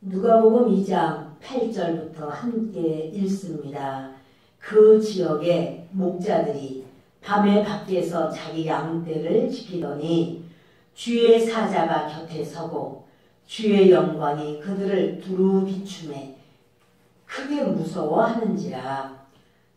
누가복음 2장 8절부터 함께 읽습니다. 그 지역의 목자들이 밤에 밖에서 자기 양떼를 지키더니 주의 사자가 곁에 서고 주의 영광이 그들을 두루 비추매 크게 무서워하는지라.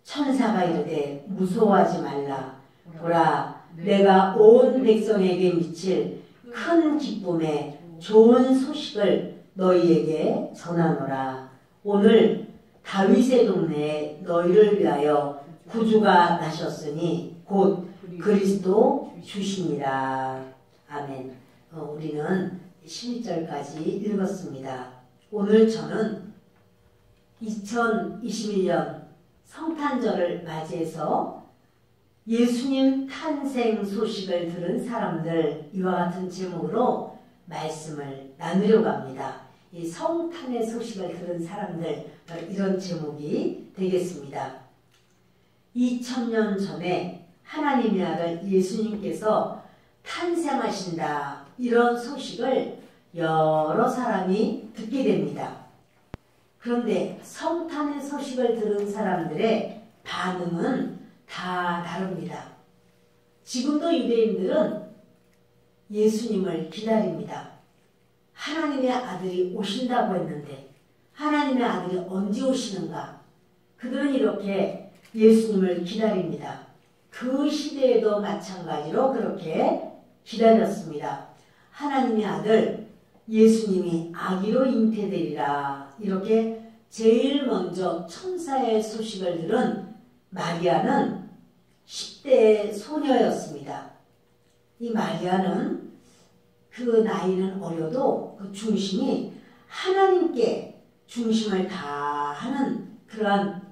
천사가 이르되 무서워하지 말라. 보라, 내가 온 백성에게 미칠 큰 기쁨의 좋은 소식을 너희에게 전하노라. 오늘 다윗의 동네에 너희를 위하여 구주가 나셨으니 곧 그리스도 주시니라. 아멘. 우리는 12절까지 읽었습니다. 오늘 저는 2021년 성탄절을 맞이해서 예수님 탄생 소식을 들은 사람들, 이와 같은 제목으로 말씀을 나누려고 합니다. 이 성탄의 소식을 들은 사람들, 이런 제목이 되겠습니다. 2000년 전에 하나님의 아들 예수님께서 탄생하신다, 이런 소식을 여러 사람이 듣게 됩니다. 그런데 성탄의 소식을 들은 사람들의 반응은 다 다릅니다. 지금도 유대인들은 예수님을 기다립니다. 하나님의 아들이 오신다고 했는데 하나님의 아들이 언제 오시는가? 그들은 이렇게 예수님을 기다립니다. 그 시대에도 마찬가지로 그렇게 기다렸습니다. 하나님의 아들 예수님이 아기로 잉태되리라, 이렇게 제일 먼저 천사의 소식을 들은 마리아는 10대 소녀였습니다. 이 마리아는 그 나이는 어려도 그 중심이 하나님께 중심을 다하는 그러한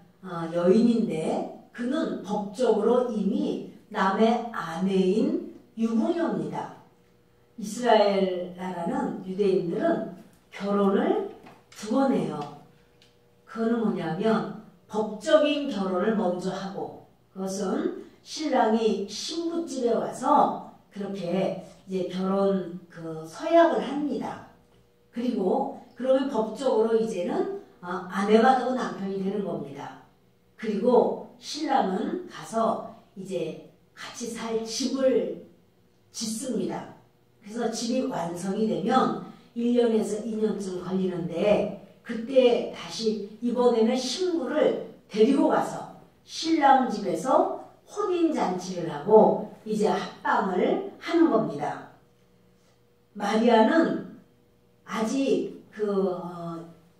여인인데, 그는 법적으로 이미 남의 아내인 유부녀입니다. 이스라엘 나라는 유대인들은 결혼을 2번 해요. 그거는 뭐냐면 법적인 결혼을 먼저 하고, 그것은 신랑이 신부집에 와서 그렇게 이제 결혼 서약을 합니다. 그리고 그러면 법적으로 이제는 아내가 되고 남편이 되는 겁니다. 그리고 신랑은 가서 이제 같이 살 집을 짓습니다. 그래서 집이 완성이 되면 1년에서 2년쯤 걸리는데, 그때 다시 이번에는 신부를 데리고 가서 신랑 집에서 혼인잔치를 하고 이제 합방을 하는 겁니다. 마리아는 아직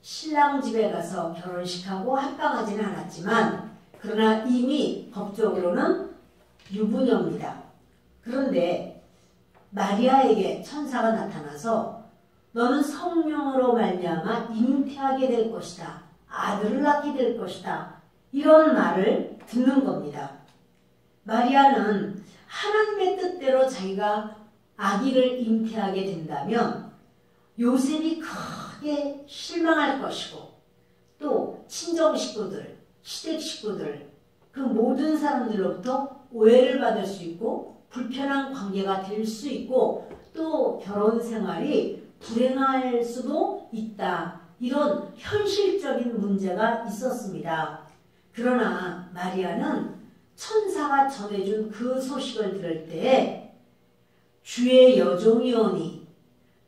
신랑 집에 가서 결혼식하고 합방하지는 않았지만, 그러나 이미 법적으로는 유부녀입니다. 그런데 마리아에게 천사가 나타나서 너는 성령으로 말미암아 잉태하게 될 것이다, 아들을 낳게 될 것이다, 이런 말을 듣는 겁니다. 마리아는 하나님의 뜻대로 자기가 아기를 잉태하게 된다면 요셉이 크게 실망할 것이고, 또 친정 식구들, 시댁 식구들, 그 모든 사람들로부터 오해를 받을 수 있고 불편한 관계가 될 수 있고, 또 결혼 생활이 불행할 수도 있다, 이런 현실적인 문제가 있었습니다. 그러나 마리아는 천사가 전해준 그 소식을 들을 때 주의 여종이오니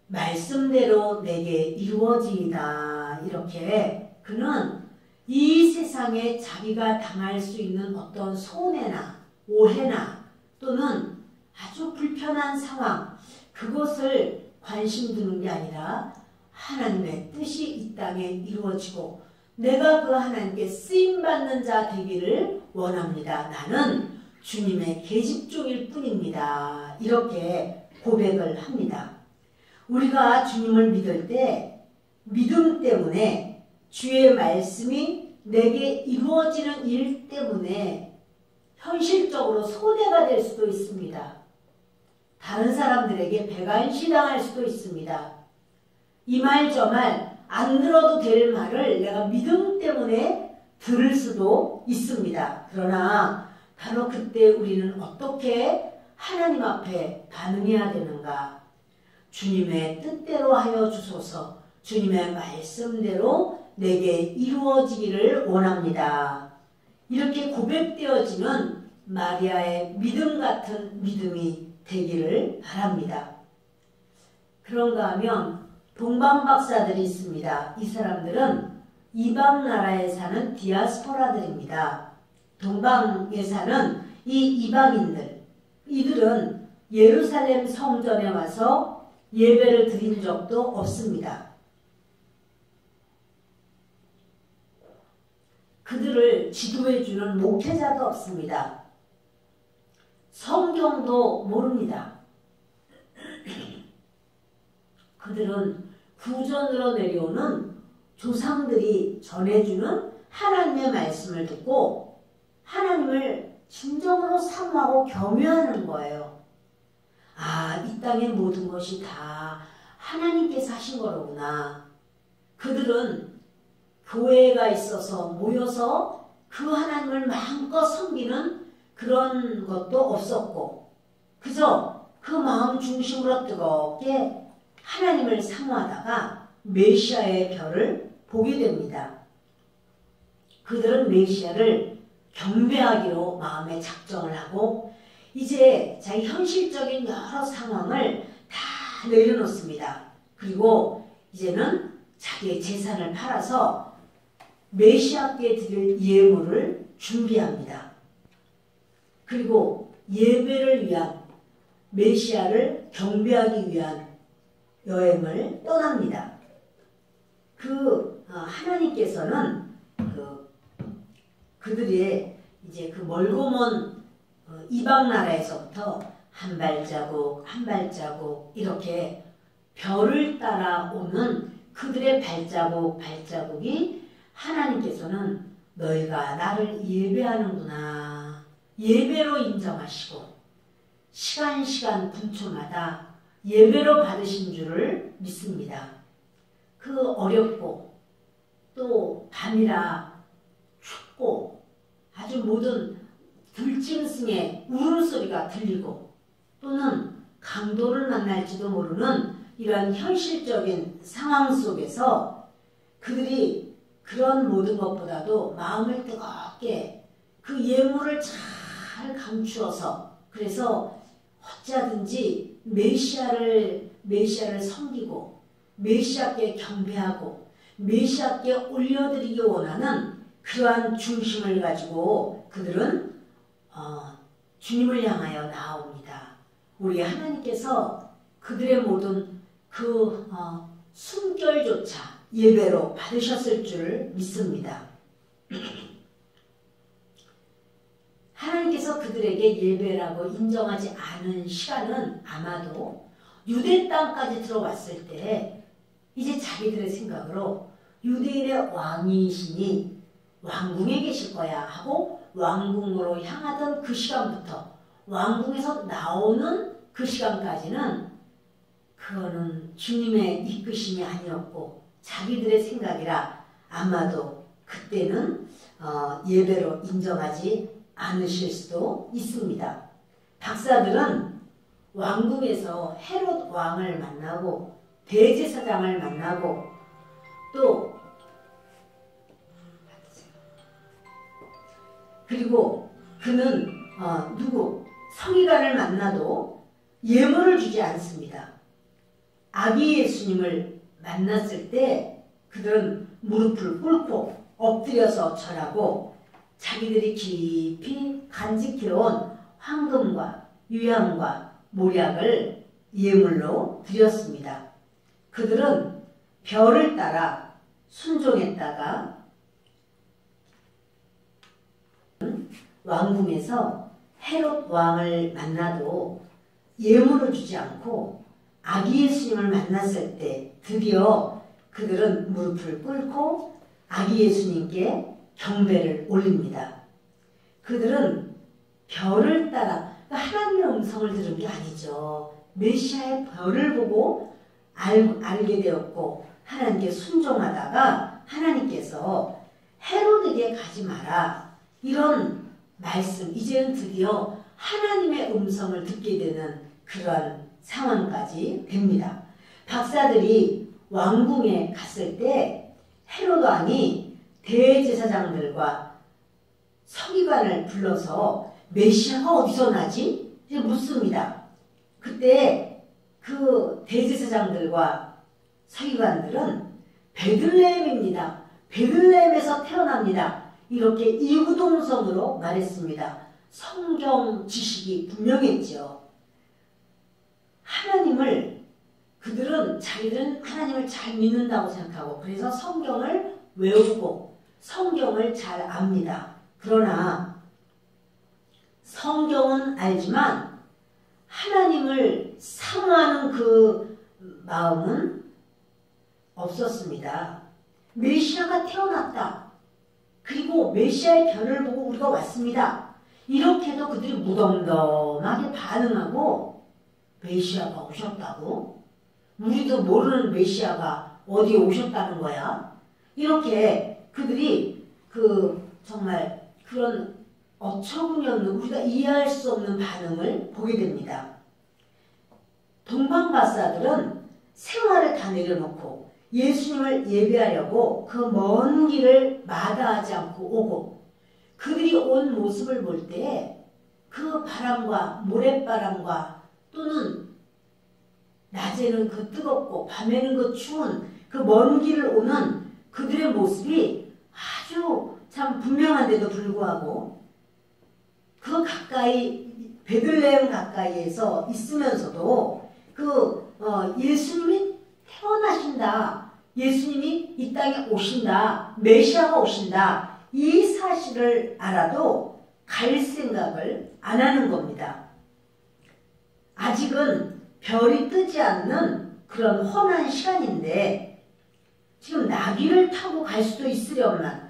말씀대로 내게 이루어지이다, 이렇게 그는 이 세상에 자기가 당할 수 있는 어떤 손해나 오해나 또는 아주 불편한 상황, 그것을 관심 두는 게 아니라 하나님의 뜻이 이 땅에 이루어지고 내가 그 하나님께 쓰임받는 자 되기를 원합니다. 나는 주님의 계집종일 뿐입니다. 이렇게 고백을 합니다. 우리가 주님을 믿을 때 믿음 때문에, 주의 말씀이 내게 이루어지는 일 때문에 현실적으로 손해가 될 수도 있습니다. 다른 사람들에게 배관시당할 수도 있습니다. 이 말 저 말 안 들어도 될 말을 내가 믿음 때문에 들을 수도 있습니다. 그러나 바로 그때 우리는 어떻게 하나님 앞에 반응해야 되는가? 주님의 뜻대로 하여 주소서, 주님의 말씀대로 내게 이루어지기를 원합니다. 이렇게 고백되어지는 마리아의 믿음 같은 믿음이 되기를 바랍니다. 그런가 하면 동방 박사들이 있습니다. 이 사람들은 이방 나라에 사는 디아스포라들입니다. 동방에 사는 이 이방인들, 이들은 예루살렘 성전에 와서 예배를 드린 적도 없습니다. 그들을 지도해주는 목회자도 없습니다. 성경도 모릅니다. 그들은 구전으로 내려오는 조상들이 전해주는 하나님의 말씀을 듣고 하나님을 진정으로 사모하고 겸유하는 거예요. 아, 이 땅의 모든 것이 다 하나님께서 하신 거로구나. 그들은 교회가 있어서 모여서 그 하나님을 마음껏 섬기는 그런 것도 없었고, 그저 그 마음 중심으로 뜨겁게 하나님을 사모하다가 메시아의 별을 보게 됩니다. 그들은 메시아를 경배하기로 마음에 작정을 하고 이제 자기 현실적인 여러 상황을 다 내려놓습니다. 그리고 이제는 자기의 재산을 팔아서 메시아께 드릴 예물을 준비합니다. 그리고 예배를 위한, 메시아를 경배하기 위한 여행을 떠납니다. 하나님께서는 그들의 이제 그 멀고 먼 이방 나라에서부터 한 발자국 한 발자국 이렇게 별을 따라오는 그들의 발자국이 하나님께서는 너희가 나를 예배하는구나, 예배로 인정하시고 시간 분초마다 예배로 받으신 줄을 믿습니다. 그 어렵고 또 밤이라 춥고 아주 모든 들짐승의 울음소리가 들리고 또는 강도를 만날지도 모르는 이러한 현실적인 상황 속에서 그들이 그런 모든 것보다도 마음을 뜨겁게 그 예물을 잘 감추어서, 그래서 어찌하든지 메시아를 섬기고 메시아께 경배하고 메시아께 올려드리기 원하는 그러한 중심을 가지고 그들은 주님을 향하여 나옵니다. 우리 하나님께서 그들의 모든 그 숨결조차 예배로 받으셨을 줄 믿습니다. 하나님께서 그들에게 예배라고 인정하지 않은 시간은 아마도 유대 땅까지 들어왔을 때 이제 자기들의 생각으로 유대인의 왕이시니 왕궁에 계실 거야 하고 왕궁으로 향하던 그 시간부터 왕궁에서 나오는 그 시간까지는 그거는 주님의 이끄심이 아니었고 자기들의 생각이라 아마도 그때는 예배로 인정하지 않으실 수도 있습니다. 박사들은 왕궁에서 헤롯 왕을 만나고 대제사장을 만나고 또 그리고 그는 서기관을 만나도 예물을 주지 않습니다. 아기 예수님을 만났을 때 그들은 무릎을 꿇고 엎드려서 절하고 자기들이 깊이 간직해온 황금과 유향과 모략을 예물로 드렸습니다. 그들은 별을 따라 순종했다가 왕궁에서 헤롯 왕을 만나도 예물을 주지 않고 아기 예수님을 만났을 때 드디어 그들은 무릎을 꿇고 아기 예수님께 경배를 올립니다. 그들은 별을 따라 하나님의 음성을 들은 게 아니죠. 메시아의 별을 보고 알게 되었고 하나님께 순종하다가 하나님께서 헤롯에게 가지 마라 이런 말씀, 이제는 드디어 하나님의 음성을 듣게 되는 그러한 상황까지 됩니다. 박사들이 왕궁에 갔을 때 헤롯 왕이 대제사장들과 서기관을 불러서 메시아가 어디서 나지? 이렇게 묻습니다. 그때 그 대제사장들과 서기관들은 베들레헴입니다. 베들레헴에서 태어납니다. 이렇게 이구동성으로 말했습니다. 성경 지식이 분명했죠. 그들은 자기들은 하나님을 잘 믿는다고 생각하고 그래서 성경을 외우고 성경을 잘 압니다. 그러나 성경은 알지만 하나님을 사모하는 그 마음은 없었습니다. 메시아가 태어났다. 그리고 메시아의 별을 보고 우리가 왔습니다. 이렇게 해도 그들이 무덤덤하게 반응하고 메시아가 오셨다고? 우리도 모르는 메시아가 어디에 오셨다는 거야? 이렇게 그들이 정말 그런 어처구니 없는 우리가 이해할 수 없는 반응을 보게 됩니다. 동방박사들은 생활을 다 내려놓고 예수님을 예배하려고 그 먼 길을 마다하지 않고 오고 그들이 온 모습을 볼 때 그 바람과 모래바람과 또는 낮에는 그 뜨겁고 밤에는 그 추운 그 먼 길을 오는 그들의 모습이 아주 참 분명한데도 불구하고 그 가까이 베들레헴 가까이에서 있으면서도 예수님이 태어나신다. 예수님이 이 땅에 오신다. 메시아가 오신다. 이 사실을 알아도 갈 생각을 안 하는 겁니다. 아직은 별이 뜨지 않는 그런 훤한 시간인데 지금 나귀를 타고 갈 수도 있으려만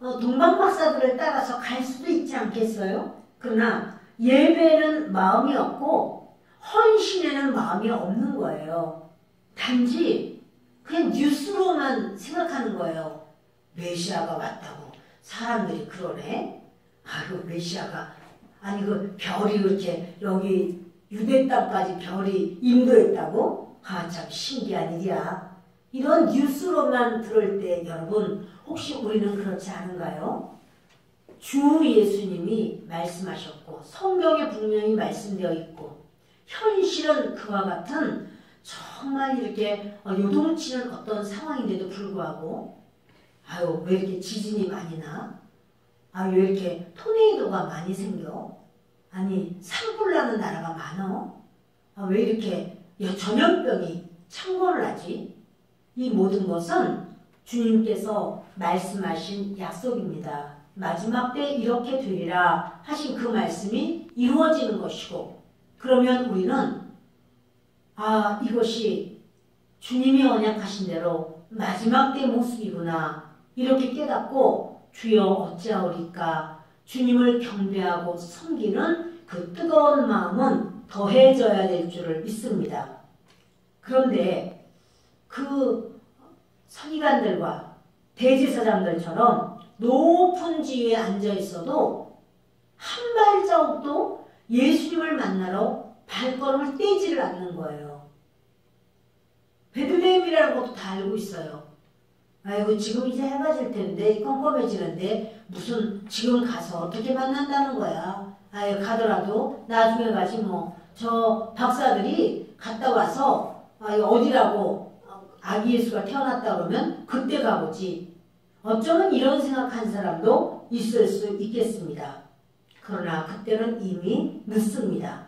동방박사들을 따라서 갈 수도 있지 않겠어요? 그러나 예배는 마음이 없고 헌신에는 마음이 없는 거예요. 단지 그냥 뉴스로만 생각하는 거예요. 메시아가 왔다고 사람들이 그러네. 아유 메시아가 아니 그 별이 그렇게 여기 유대 땅까지 별이 인도했다고? 아 참 신기한 일이야. 이런 뉴스로만 들을 때 여러분 혹시 우리는 그렇지 않은가요? 주 예수님이 말씀하셨고 성경에 분명히 말씀되어 있고 현실은 그와 같은 정말 이렇게 요동치는 어떤 상황인데도 불구하고 아유 왜 이렇게 지진이 많이 나? 아유 왜 이렇게 토네이도가 많이 생겨? 아니 산불 나는 나라가 많어? 아, 왜 이렇게 전염병이 창궐을 하지? 이 모든 것은 주님께서 말씀하신 약속입니다. 마지막 때 이렇게 되리라 하신 그 말씀이 이루어지는 것이고 그러면 우리는 이것이 주님이 언약하신 대로 마지막 때의 모습이구나 이렇게 깨닫고 주여 어찌하오리까 주님을 경배하고 섬기는 그 뜨거운 마음은 더해져야 될 줄을 믿습니다. 그런데 그 서기관들과 대제사장들처럼 높은 지위에 앉아 있어도 한 발자국도 예수님을 만나러 발걸음을 떼지를 않는 거예요. 베들레헴이라는 것도 다 알고 있어요. 아이고 지금 이제 해가 질 텐데 껌껌해지는데 무슨 지금 가서 어떻게 만난다는 거야. 아유 가더라도 나중에 가지 뭐. 저 박사들이 갔다 와서 어디라고 아기 예수가 태어났다 그러면 그때 가보지. 어쩌면 이런 생각한 사람도 있을 수 있겠습니다. 그러나 그때는 이미 늦습니다.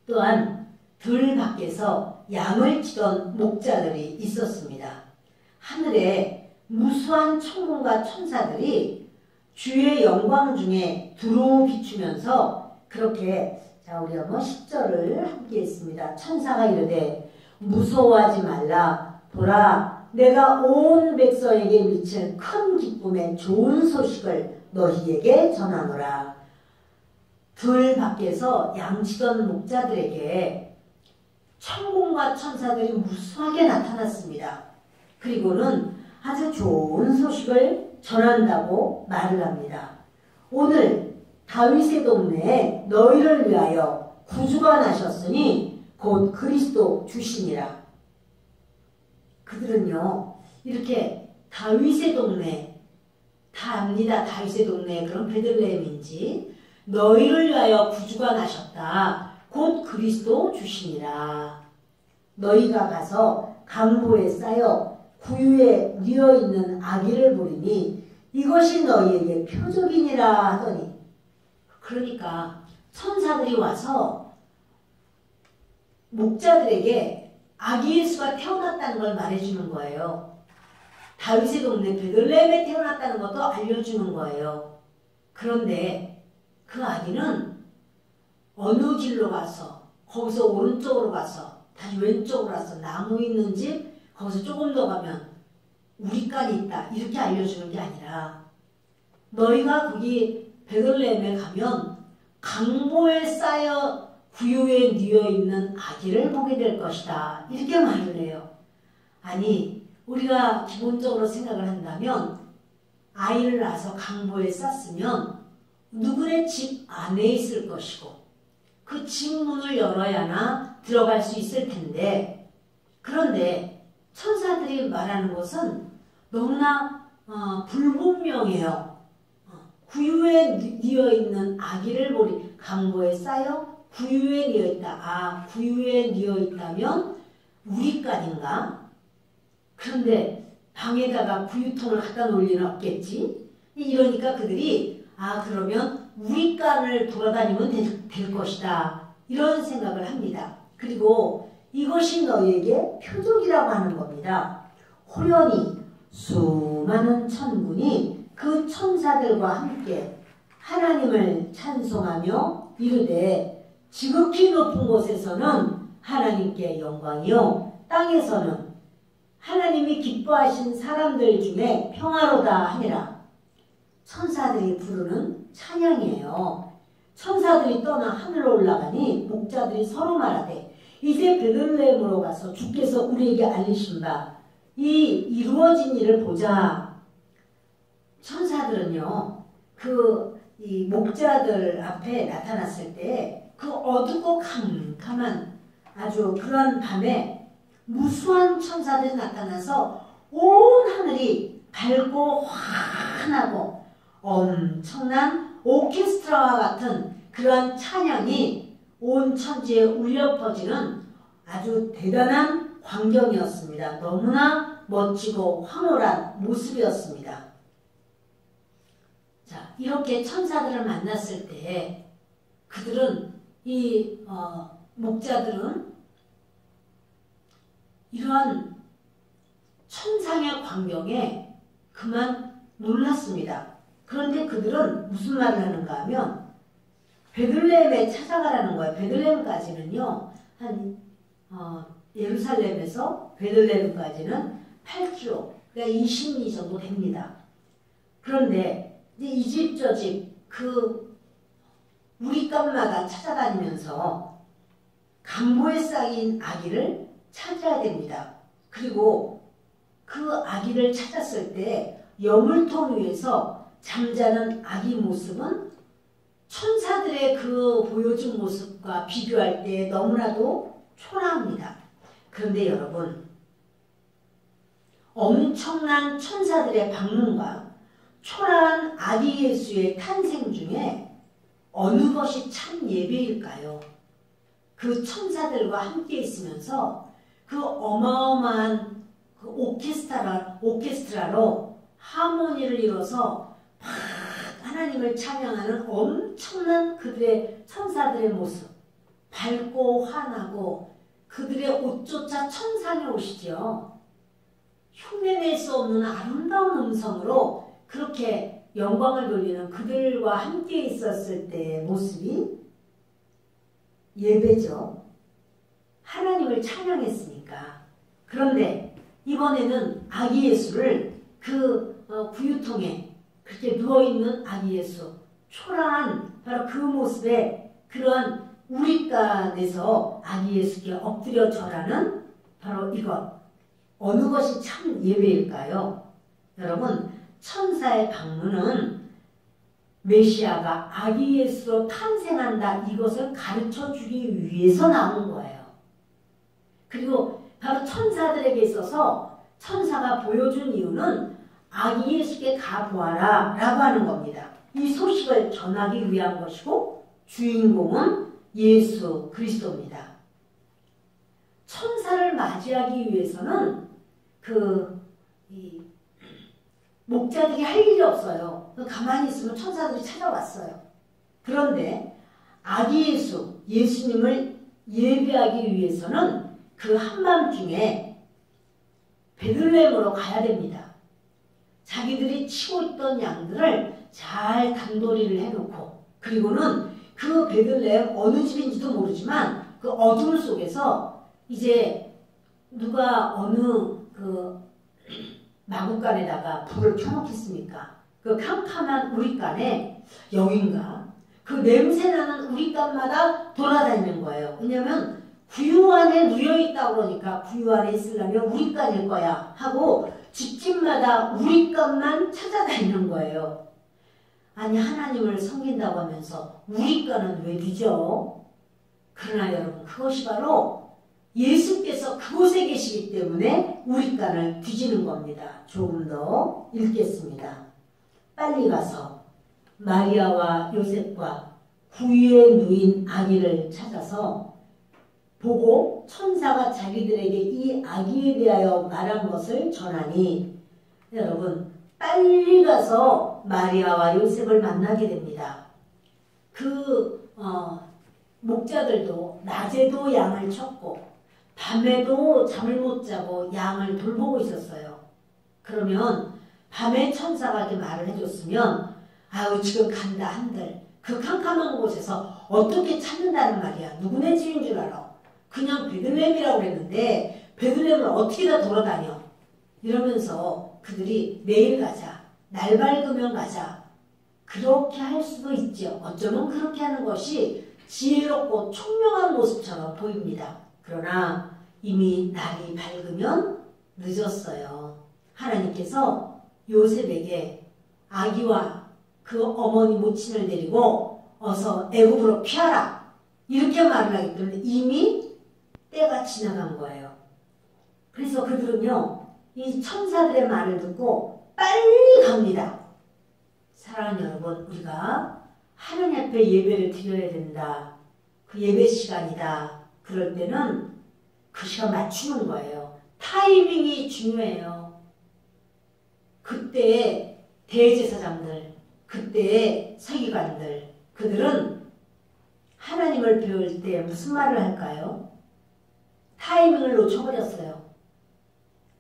또한 들 밖에서 양을 치던 목자들이 있었습니다. 하늘에 무수한 천군과 천사들이 주의 영광 중에 두루 비추면서 그렇게 자 우리 한번 10절을 함께 했습니다. 천사가 이르되 무서워하지 말라. 보라 내가 온 백성에게 미칠 큰 기쁨의 좋은 소식을 너희에게 전하노라. 들 밖에서 양치던 목자들에게 천군과 천사들이 무수하게 나타났습니다. 그리고는 아주 좋은 소식을 전한다고 말을 합니다. 오늘 다윗의 동네에 너희를 위하여 구주가 나셨으니 곧 그리스도 주시니라. 그들은요 이렇게 다윗의 동네, 다 압니다. 다윗의 동네 그런 베들레헴인지 너희를 위하여 구주가 나셨다. 곧 그리스도 주시니라. 너희가 가서 강보에 쌓여 구유에 뉘어있는 아기를 보리니 이것이 너희에게 표적이니라 하더니, 그러니까 천사들이 와서 목자들에게 아기 예수가 태어났다는 걸 말해주는 거예요. 다윗의 동네 베들레헴에 태어났다는 것도 알려주는 거예요. 그런데 그 아기는 어느 길로 가서 거기서 오른쪽으로 가서 다시 왼쪽으로 가서 나무 있는 집 거기서 조금 더 가면 우리간이 있다 이렇게 알려주는 게 아니라 너희가 거기 베들레헴에 가면 강보에 쌓여 구유에 뉘어있는 아기를 보게 될 것이다 이렇게 말을 해요. 아니 우리가 기본적으로 생각을 한다면 아이를 낳아서 강보에 쌌으면 누구네 집 안에 있을 것이고 그 집 문을 열어야나 들어갈 수 있을 텐데, 그런데 천사들이 말하는 것은 너무나 불분명해요. 구유에 뉘어있는 아기를 보리, 강보에 쌓여 구유에 뉘어있다. 아, 구유에 뉘어있다면 우리간인가? 그런데 방에다가 구유통을 갖다 놓을 리는 없겠지? 이러니까 그들이 그러면 우리간을 돌아다니면 될 것이다. 이런 생각을 합니다. 그리고 이것이 너희에게 표적이라고 하는 겁니다. 호련히 수많은 천군이 그 천사들과 함께 하나님을 찬송하며 이르되 지극히 높은 곳에서는 하나님께 영광이요 땅에서는 하나님이 기뻐하신 사람들 중에 평화로다 하니라. 천사들이 부르는 찬양이에요. 천사들이 떠나 하늘로 올라가니 목자들이 서로 말하되 이제 베들레헴으로 가서 주께서 우리에게 알리신 바 이 이루어진 일을 보자. 천사들은요 이 목자들 앞에 나타났을 때 그 어둡고 캄캄한 아주 그런 밤에 무수한 천사들이 나타나서 온 하늘이 밝고 환하고 엄청난 오케스트라와 같은 그러한 찬양이 온 천지에 울려 퍼지는 아주 대단한 광경이었습니다. 너무나 멋지고 황홀한 모습이었습니다. 자, 이렇게 천사들을 만났을 때 그들은 목자들은 이러한 천상의 광경에 그만 놀랐습니다. 그런데 그들은 무슨 말을 하는가 하면 베들레헴에 찾아가라는 거예요. 베들레헴까지는요 예루살렘에서 베들레헴까지는 8km, 그러니까 20리 정도 됩니다. 그런데 이제 이 집 저 집 우리간마다 찾아다니면서 강보에 쌓인 아기를 찾아야 됩니다. 그리고 그 아기를 찾았을 때 여물통 위에서 잠자는 아기 모습은 천사들의 그 보여준 모습과 비교할 때 너무나도 초라합니다. 그런데 여러분, 엄청난 천사들의 방문과 초라한 아기 예수의 탄생 중에 어느 것이 참 예배일까요? 그 천사들과 함께 있으면서 그 어마어마한 그 오케스트라로 하모니를 이뤄서 막 하나님을 찬양하는 엄청난 그들의 천사들의 모습, 밝고 환하고 그들의 옷조차 천상의 옷이죠. 흉내낼 수 없는 아름다운 음성으로 그렇게 영광을 돌리는 그들과 함께 있었을 때의 모습이 예배죠. 하나님을 찬양했으니까. 그런데 이번에는 아기 예수를 그 구유통에 그렇게 누워있는 아기 예수, 초라한 바로 그 모습에 그러한 우리간에서 아기 예수께 엎드려 절하는 바로 이것, 어느 것이 참 예배일까요? 여러분, 천사의 방문은 메시아가 아기 예수로 탄생한다, 이것을 가르쳐 주기 위해서 나온 거예요. 그리고 바로 천사들에게 있어서 천사가 보여준 이유는 아기 예수께 가보아라 라고 하는 겁니다. 이 소식을 전하기 위한 것이고 주인공은 예수 그리스도입니다. 천사를 맞이하기 위해서는 목자들이 할 일이 없어요. 가만히 있으면 천사들이 찾아왔어요. 그런데 아기 예수, 예수님을 예배하기 위해서는 그 한밤중에 베들레헴으로 가야 됩니다. 자기들이 치고 있던 양들을 잘 단도리를 해놓고, 그리고는 그 베들레헴 어느 집인지도 모르지만 그 어둠 속에서 이제 누가 어느 그 마구간에다가 불을 켜놓겠습니까? 그 캄캄한 우릿간에 여긴가 그 냄새나는 우릿간마다 돌아다니는 거예요. 왜냐면 구유 안에 누여있다고 그러니까 구유 안에 있으려면 우릿간일 거야 하고 집집마다 우릿간만 찾아다니는 거예요. 아니 하나님을 섬긴다고 하면서 우릿간은 왜 뒤져? 그러나 여러분 그것이 바로 예수께서 그곳에 계시기 때문에 우릿간을 뒤지는 겁니다. 조금 더 읽겠습니다. 빨리 가서 마리아와 요셉과 구유에 누인 아기를 찾아서 보고 천사가 자기들에게 이 아기에 대하여 말한 것을 전하니, 여러분 빨리 가서 마리아와 요셉을 만나게 됩니다. 목자들도 낮에도 양을 쳤고 밤에도 잠을 못 자고 양을 돌보고 있었어요. 그러면 밤에 천사가 이렇게 말을 해줬으면 아유 지금 간다 한들 그 캄캄한 곳에서 어떻게 찾는다는 말이야. 누구네 집인 줄 알아. 그냥 베들레헴이라고 그랬는데 베들레헴을 어떻게 다 돌아다녀. 이러면서 그들이 내일 가자. 날 밝으면 가자. 그렇게 할 수도 있죠. 어쩌면 그렇게 하는 것이 지혜롭고 총명한 모습처럼 보입니다. 그러나 이미 날이 밝으면 늦었어요. 하나님께서 요셉에게 아기와 그 어머니 모친을 데리고 어서 애굽으로 피하라 이렇게 말을 하기 때문에 이미 때가 지나간 거예요. 그래서 그들은요 이 천사들의 말을 듣고 빨리 갑니다. 사랑하는 여러분, 우리가 하나님 앞에 예배를 드려야 된다. 그 예배 시간이다. 그럴 때는 그 시간 맞추는 거예요. 타이밍이 중요해요. 그때 대제사장들, 그때 서기관들, 그들은 하나님을 배울 때 무슨 말을 할까요? 타이밍을 놓쳐버렸어요.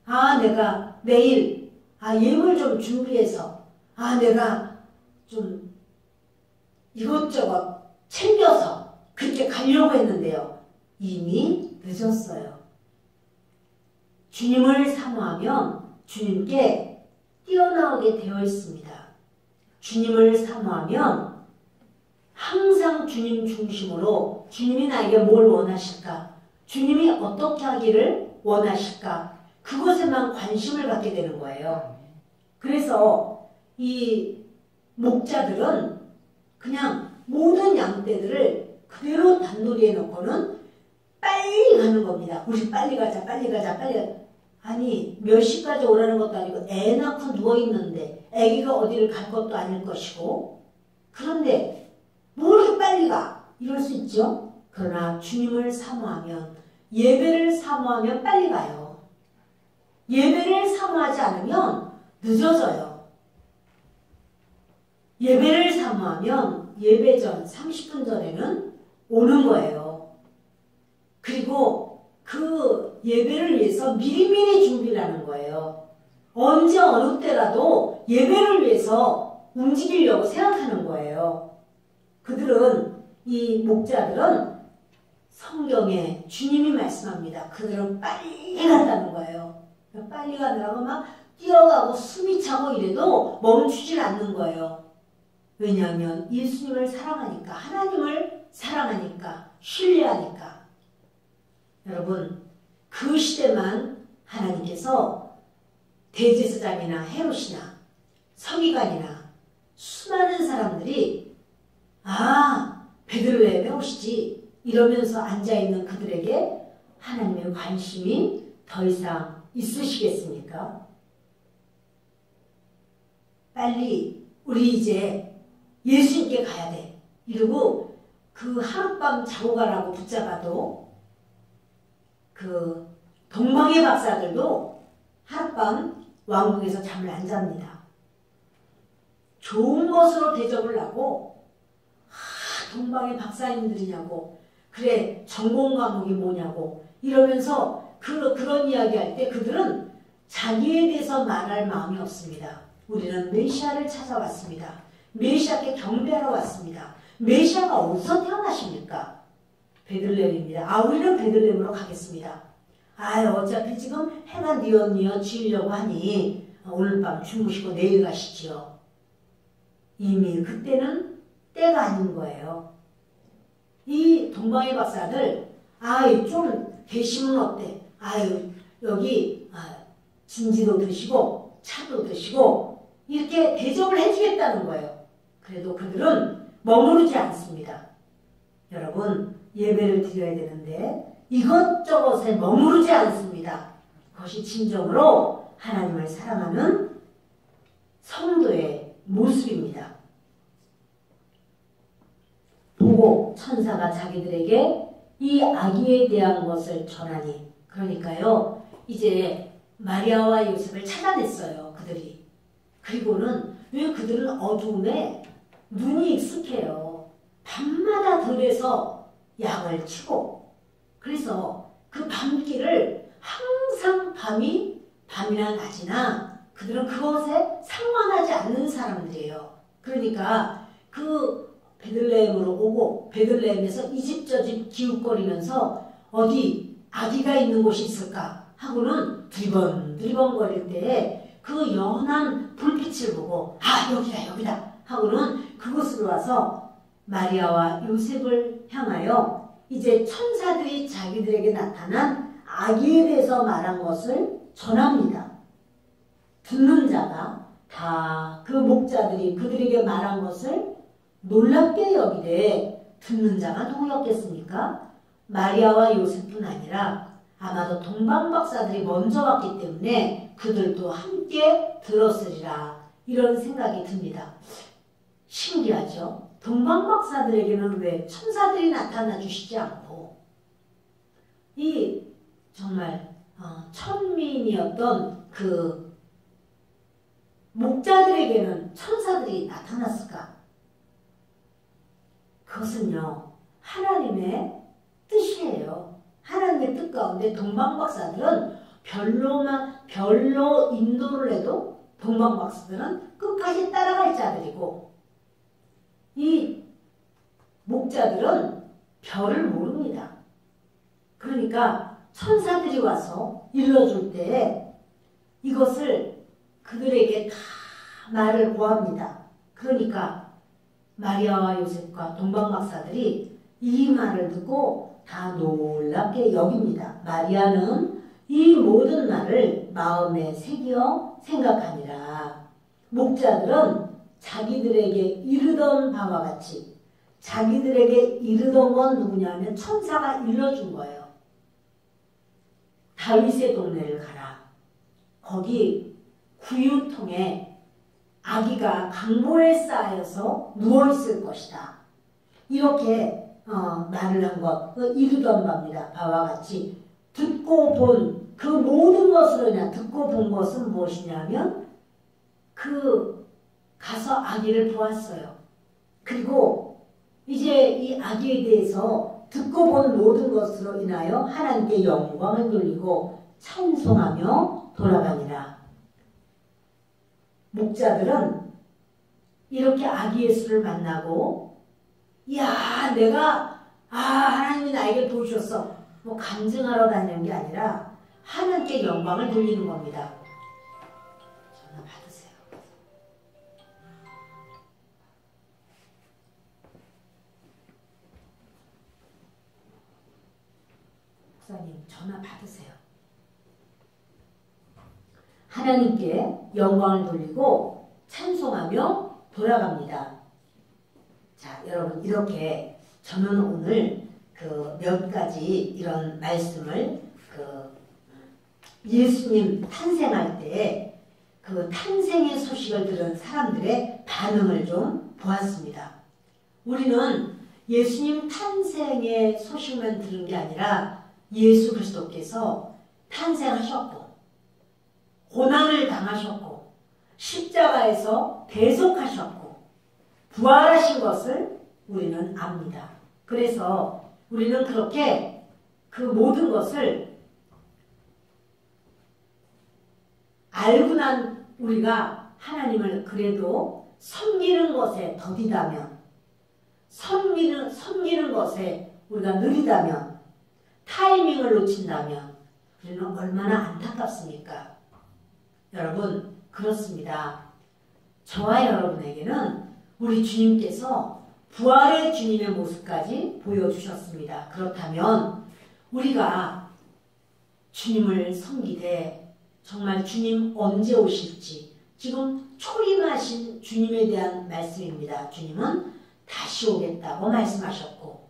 아, 내가 내일 예물 좀 준비해서 내가 좀 이것저것 챙겨서 그렇게 가려고 했는데요. 이미 늦었어요. 주님을 사모하면 주님께 뛰어나오게 되어 있습니다. 주님을 사모하면 항상 주님 중심으로 주님이 나에게 뭘 원하실까? 주님이 어떻게 하기를 원하실까? 그것에만 관심을 갖게 되는 거예요. 그래서 이 목자들은 그냥 모든 양떼들을 그대로 단도리에 놓고는 빨리 가는 겁니다. 우리 빨리 가자, 빨리 가자, 빨리 가자. 아니 몇 시까지 오라는 것도 아니고 애 낳고 누워있는데 애기가 어디를 갈 것도 아닐 것이고, 그런데 뭐 이렇게 빨리 가? 이럴 수 있죠. 그러나 주님을 사모하면, 예배를 사모하면 빨리 가요. 예배를 사모하지 않으면 늦어져요. 예배를 사모하면 예배 전 30분 전에는 오는 거예요. 그리고 그 예배를 위해서 미리미리 준비를 하는 거예요. 언제 어느 때라도 예배를 위해서 움직이려고 생각하는 거예요. 그들은, 이 목자들은 성경에 주님이 말씀합니다. 그들은 빨리 간다는 거예요. 빨리 가느라고 막 뛰어가고 숨이 차고 이래도 멈추질 않는 거예요. 왜냐하면 예수님을 사랑하니까, 하나님을 사랑하니까, 신뢰하니까. 여러분, 그 시대만 하나님께서 대제사장이나 헤롯이나 서기관이나 수많은 사람들이 베들레헴에 오시지 이러면서 앉아있는 그들에게 하나님의 관심이 더 이상 있으시겠습니까? 빨리 우리 이제 예수님께 가야 돼. 이러고 그 하룻밤 자고 가라고 붙잡아도 그 동방의 박사들도 하룻밤 왕궁에서 잠을 안 잡니다. 좋은 것으로 대접을 하고 동방의 박사님들이냐고 그래 전공 과목이 뭐냐고 이러면서 그런 이야기할 때 그들은 자기에 대해서 말할 마음이 없습니다. 우리는 메시아를 찾아왔습니다. 메시아께 경배하러 왔습니다. 메시아가 어디서 태어나십니까? 베들레헴입니다. 우리는 베들레헴으로 가겠습니다. 어차피 지금 해가 뉘엿뉘엿 지으려고 하니 오늘 밤 주무시고 내일 가시지요. 이미 그때는 때가 아닌 거예요. 이 동방의 박사들 좀 계시면 어때? 여기 진지도 드시고 차도 드시고 이렇게 대접을 해주겠다는 거예요. 그래도 그들은 머무르지 않습니다. 여러분 예배를 드려야 되는데 이것저것에 머무르지 않습니다. 그것이 진정으로 하나님을 사랑하는 성도의 모습입니다. 보고 천사가 자기들에게 이 아기에 대한 것을 전하니 그러니까요. 이제 마리아와 요셉을 찾아냈어요. 그들이. 그리고는 왜 그들은 어두움에 눈이 익숙해요. 밤마다 들에서 양을 치고 그래서 그 밤길을 항상 밤이나 낮이나 그들은 그것에 상관하지 않는 사람들이에요. 그러니까 그 베들레헴으로 오고 베들레헴에서 이 집 저 집 기웃거리면서 어디 아기가 있는 곳이 있을까 하고는 두리번거릴 때에 그 연한 불빛을 보고 여기다 하고는 그곳으로 와서 마리아와 요셉을 향하여 이제 천사들이 자기들에게 나타난 아기에 대해서 말한 것을 전합니다. 듣는 자가 다 그 목자들이 그들에게 말한 것을 놀랍게 여기되 듣는 자가 누구였겠습니까? 마리아와 요셉뿐 아니라 아마도 동방박사들이 먼저 왔기 때문에 그들도 함께 들었으리라 이런 생각이 듭니다. 신기하죠? 동방박사들에게는 왜 천사들이 나타나 주시지 않고 이 정말 천민이었던 그 목자들에게는 천사들이 나타났을까? 그것은요 하나님의 뜻이에요. 하나님의 뜻 가운데 동방박사들은 별로 인도를 해도 동방박사들은 끝까지 따라갈 자들이고 이 목자들은 별을 모릅니다. 그러니까 천사들이 와서 일러줄 때 이것을 그들에게 다 말을 고합니다. 그러니까 마리아와 요셉과 동방박사들이 이 말을 듣고 다 놀랍게 여깁니다. 마리아는 이 모든 말을 마음에 새겨 생각하니라. 목자들은 자기들에게 이르던 바와 같이 자기들에게 이르던 건 누구냐면 천사가 일러준 거예요. 다윗의 동네를 가라. 거기 구유통에 아기가 강보에 쌓여서 누워있을 것이다. 이렇게 말을 한 것, 이르던 바와 같이 듣고 본 그 모든 것으로 그냥 듣고 본 것은 무엇이냐면 가서 아기를 보았어요. 그리고 이제 이 아기에 대해서 듣고 본 모든 것으로 인하여 하나님께 영광을 돌리고 찬송하며 돌아가니라. 목자들은 이렇게 아기 예수를 만나고 내가 하나님이 나에게 보여주셨어. 간증하러 다니는 게 아니라 하나님께 영광을 돌리는 겁니다. 전화 받으세요. 목사님 전화 받으세요. 하나님께 영광을 돌리고 찬송하며 돌아갑니다. 자, 여러분 이렇게 저는 오늘 몇 가지 이런 말씀을 예수님 탄생할 때 그 탄생의 소식을 들은 사람들의 반응을 좀 보았습니다. 우리는 예수님 탄생의 소식만 들은 게 아니라 예수 그리스도께서 탄생하셨고 고난을 당하셨고 십자가에서 대속하셨고 부활하신 것을 우리는 압니다. 그래서 우리는 그렇게 그 모든 것을 알고 난 우리가 하나님을 그래도 섬기는 것에 더디다면, 섬기는 것에 우리가 느리다면, 타이밍을 놓친다면 우리는 얼마나 안타깝습니까? 여러분, 그렇습니다. 저와 여러분에게는 우리 주님께서 부활의 주님의 모습까지 보여주셨습니다. 그렇다면 우리가 주님을 섬기되 정말 주님 언제 오실지, 지금 초림하신 주님에 대한 말씀입니다. 주님은 다시 오겠다고 말씀하셨고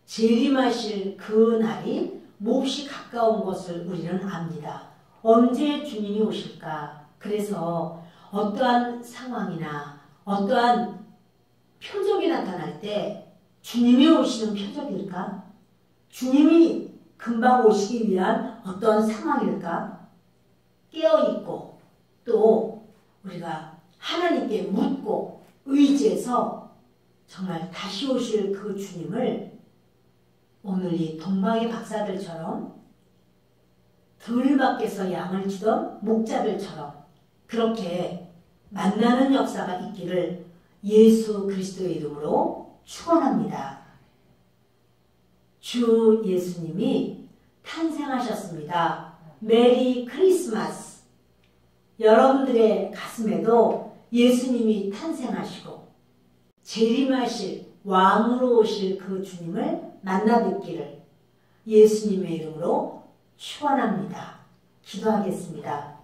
재림하실 그 날이 몹시 가까운 것을 우리는 압니다. 언제 주님이 오실까? 그래서 어떠한 상황이나 어떠한 표적이 나타날 때 주님이 오시는 표적일까? 주님이 금방 오시기 위한 어떠한 상황일까? 깨어있고 또 우리가 하나님께 묻고 의지해서 정말 다시 오실 그 주님을 오늘 이 동방의 박사들처럼 들 밖에서 양을 치던 목자들처럼 그렇게 만나는 역사가 있기를 예수 그리스도의 이름으로 축원합니다. 주 예수님이 탄생하셨습니다. 메리 크리스마스. 여러분들의 가슴에도 예수님이 탄생하시고 재림하실 왕으로 오실 그 주님을 만나 뵙기를 예수님의 이름으로 축원합니다. 기도하겠습니다.